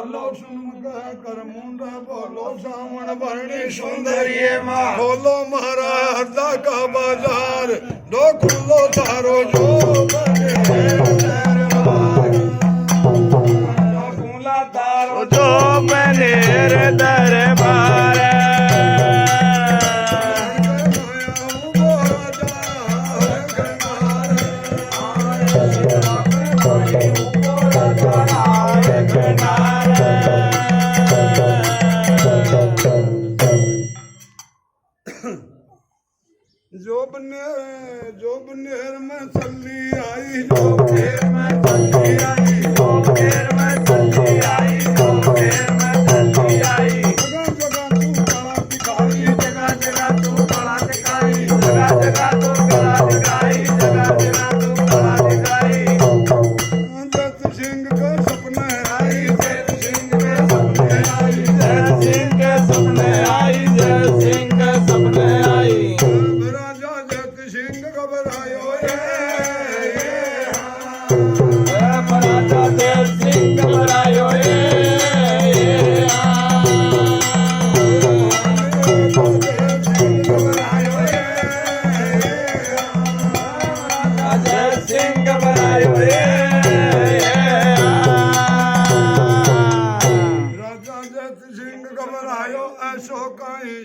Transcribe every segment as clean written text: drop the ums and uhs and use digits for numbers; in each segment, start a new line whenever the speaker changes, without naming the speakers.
बोलो सुन कर मुंडा बोलो सावन भरणी सुंदरिये माँ बोलो महाराज हरदा का बाजार दो खुलो तारो जो बने खुला तारो जो बने दरबार जो बनेर में चली आई जो फेर में चली आई जो फेर में चली आई जो फेर में चली आई जगह जगह तू बड़ा दिखाई जगह जगह तू बड़ा दिखाई जगह जगह तू बड़ा दिखाई जत सिंह का सपना आई जत सिंह के सपने आई जत सिंह के सपने आई जत सिंह के सपने आई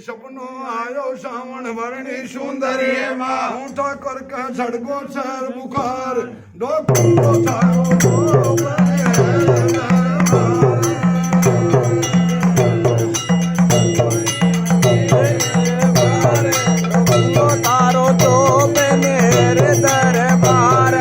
सपनों आयो सावन भरणी सुंदरिये माँ ऊँटा करके झड़को सर बुखार दो कुंडो तारो दो तारो तो मेरे दरबार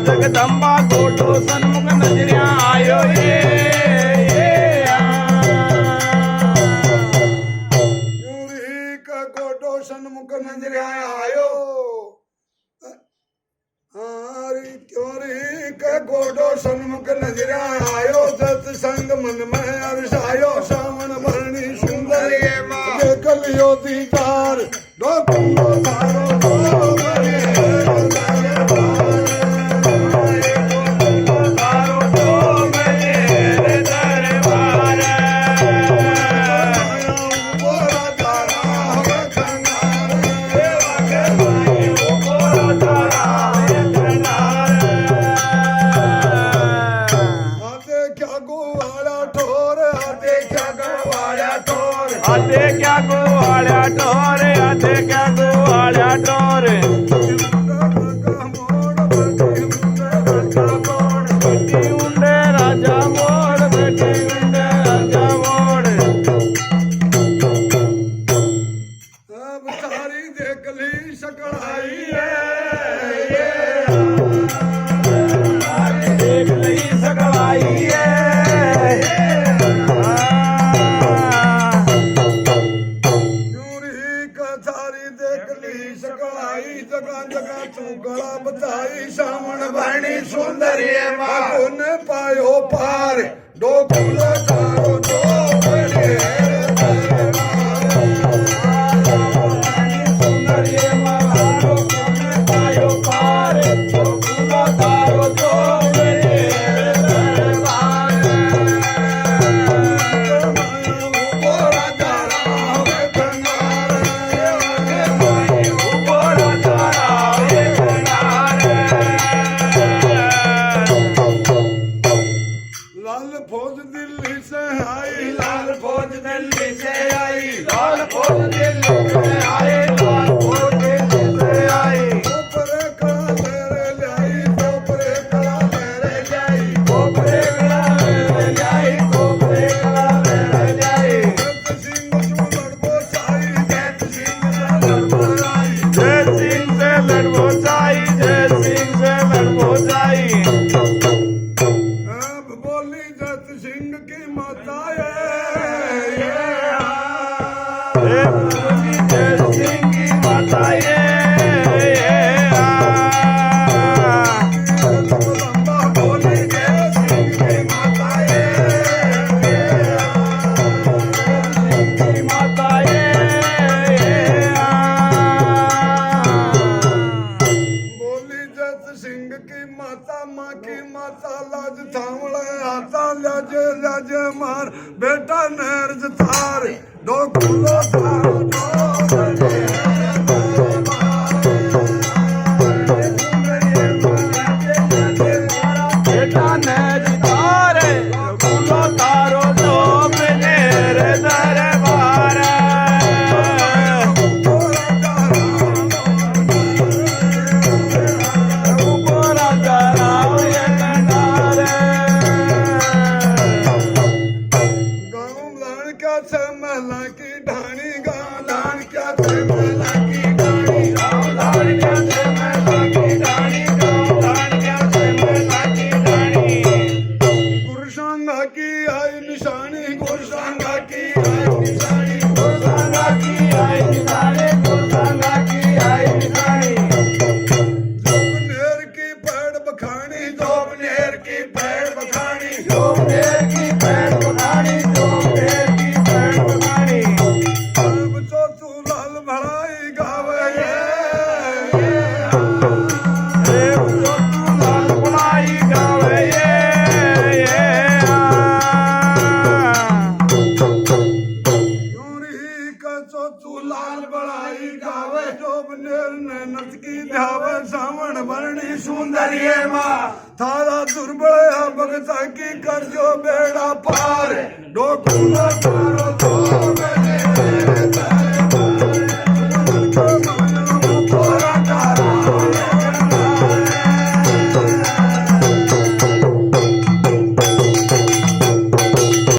जगदम्बा गोटो सन्मुख नजरिया आयो ये का गोटो सन्मुख नजरिया आयो क्योरी का गोटो सन्मुख नजरिया आयो सत्संग मन में अरसायो सावन भरणी सुंदरिये माँ कलियो दीदार दो कुंडो तारो दो आते क्या गोवाड़ा टोरे आते क्या गोवाड़ा टोरे बेटी उंडे राजा मोड़ बेटी उंडे राजा मोड़ अब सारी देख ली सकड़ाई सारी देख ली सकड़ाई सावन भरणी सुंदरिये माँ ने पायो पार दो खुला तारो दो सुंदरिये माँ ने पायो पार दो खुला तारो दो जाई
अब बोली जत सिंह की माता है
बोली जय सिंह की माता ये
लंबा बोली जय सिंह की माता है
की माता ये
बोली जत सिंह की माता माँ की माता लाज थावड़ा आता लाजे लाजे मार बेटा नर्ज थार दो कुलो थारो दो
बेटा ने जितारे कुलो तारो जो मेरे दरबार ऊपरा कराओ ये कंडारे
गाँव लान क्या छे महला की ढाणी गाँव लान क्या छे महला की ढाणी
लाल क्या से मैं की डाणी लाल क्या से मैं की डाणी
गुरुसंगा की आई निशानी गुरुसंगा की आई निशानी
गोसांगा की आई निशाने गोसांगा की आई निशानी
जोबनेर की पैड़ बखानी जोबनेर की पैड़ बखानी
जो मेर की पैर बखानी जो मेर की पैर बखानी
अब तो तू लाल भड़ाई गावे
देव जो तू लाल बुलाई गावे
यूरी का तो तू लाल भड़ाई गावे जोबनेर ने नच की ध्यावे सावण वर्णी सुंदरिये माँ थारा दुर्बल भगता की कर जो बेड़ा पार डोकुलो